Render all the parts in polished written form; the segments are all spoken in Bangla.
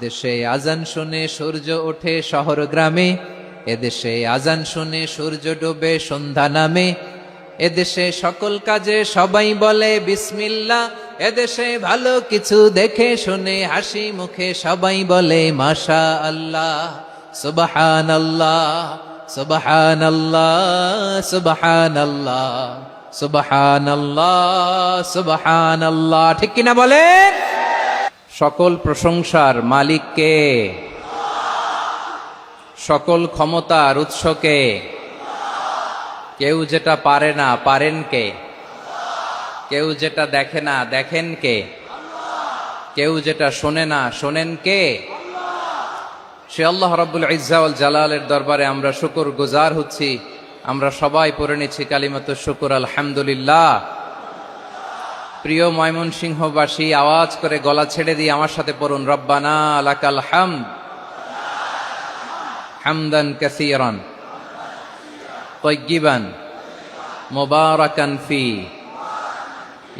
এদেশে আজান শুনে সূর্য ওঠে শহর গ্রামে, এদেশে আজান শুনে সূর্য ডোবে সন্ধ্যা নামে, এদেশে সকল কাজে সবাই বলে বিসমিল্লাহ, এদেশে ভালো কিছু দেখে শুনে হাসি মুখে সবাই বলে মাশা আল্লাহ। সুবহানাল্লাহ সুবহানাল্লাহ সুবহানাল্লাহ সুবহানাল্লাহ সুবহানাল্লাহ। ঠিক কিনা বলেন? সকল প্রশংসার মালিক কে? সকল ক্ষমতার উৎস কে? কেউ যেটা পারে না পারেন কে? কেউ যেটা দেখে না দেখেন কে? কেউ যেটা শোনে না শোনেন কে? সে আল্লাহ রাব্বুল ইজ্জা ওয়াল জালালের দরবারে আমরা শুকর গুজার হচ্ছি। আমরা সবাই পড়ে নিচ্ছি কালিমাতুশ শুকর আলহামদুলিল্লাহ। প্রিয় ময়মনসিংহবাসী, আওয়াজ করে গলা ছেড়ে দিয়ে আমার সাথে পড়ুন, রব্বানা লাকাল হামদ হামদান কাসীরান তাইয়্যিবান মুবারাকান ফি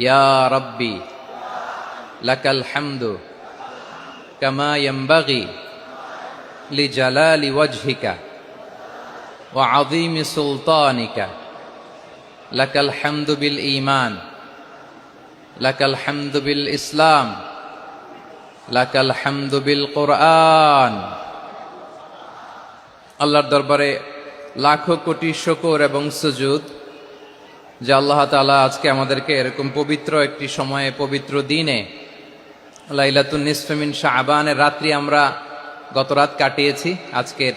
ইয়া রাব্বি লাকাল হামদু কামা ইয়ানবাগি লিজালালি ওয়াজহিকা ওয়া আযীমি সুলতানিকা লাকাল হামদু বিল ঈমান লাকাল হামদু বিল ইসলাম লাকাল হামদু বিল কোরআন। আল্লাহর দরবারে লাখো কোটি শুকর এবং সুজুদ যে আল্লাহ তাআলা আজকে আমাদেরকে এরকম পবিত্র একটি সময়ে পবিত্র দিনে লাইলাতুন নিসফে মিন শাবানের রাত্রি আমরা গত রাত কাটিয়েছি। আজকের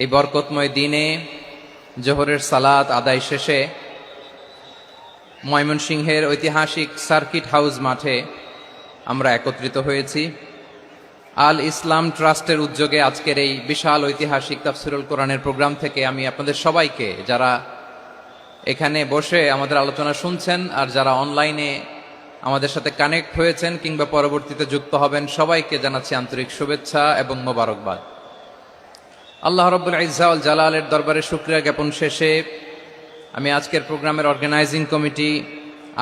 এই বরকতময় দিনে জোহরের সালাত আদায় শেষে ময়মনসিংহের ঐতিহাসিক সার্কিট হাউস মাঠে আমরা একত্রিত হয়েছি। আল ইসলাম ট্রাস্টের উদ্যোগে আজকের এই বিশাল ঐতিহাসিক তাফসীরুল কোরআনের প্রোগ্রাম থেকে আমি আপনাদের সবাইকে, যারা এখানে বসে আমাদের আলোচনা শুনছেন আর যারা অনলাইনে আমাদের সাথে কানেক্ট হয়েছেন কিংবা পরবর্তীতে যুক্ত হবেন, সবাইকে জানাচ্ছি আন্তরিক শুভেচ্ছা এবং মোবারকবাদ। আল্লাহ রাব্বুল ইজ্জা ওয়াল জালালের দরবারে শুকরিয়া জ্ঞাপন শেষে আমি আজকের প্রোগ্রামের অর্গানাইজিং কমিটি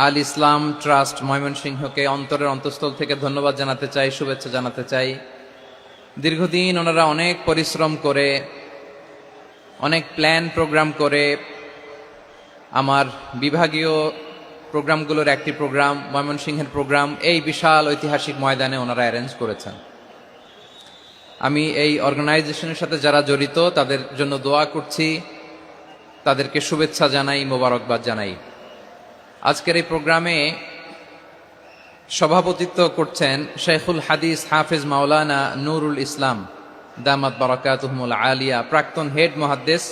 আল ইসলাম ট্রাস্ট ময়মনসিংহকে অন্তরের অন্তঃস্থল থেকে ধন্যবাদ জানাতে চাই, শুভেচ্ছা জানাতে চাই। দীর্ঘদিন ওনারা অনেক পরিশ্রম করে, অনেক প্ল্যান প্রোগ্রাম করে আমার বিভাগীয় প্রোগ্রামগুলোর একটি প্রোগ্রাম, ময়মনসিংহের প্রোগ্রাম, এই বিশাল ঐতিহাসিক ময়দানে ওনারা অ্যারেঞ্জ করেছেন। আমি এই অর্গানাইজেশনের সাথে যারা জড়িত তাদের জন্য দোয়া করছি, তাদেরকে শুভেচ্ছা জানাই, মোবারকবাদ জানাই। আজকের এই প্রোগ্রামে সভাপতিত্ব করছেন শেখুল হাদিস হাফেজ মাওলানা নুরুল ইসলাম দামাত বারাকাতুহুমুল আলিয়া, প্রাক্তন হেড মুহাদ্দিস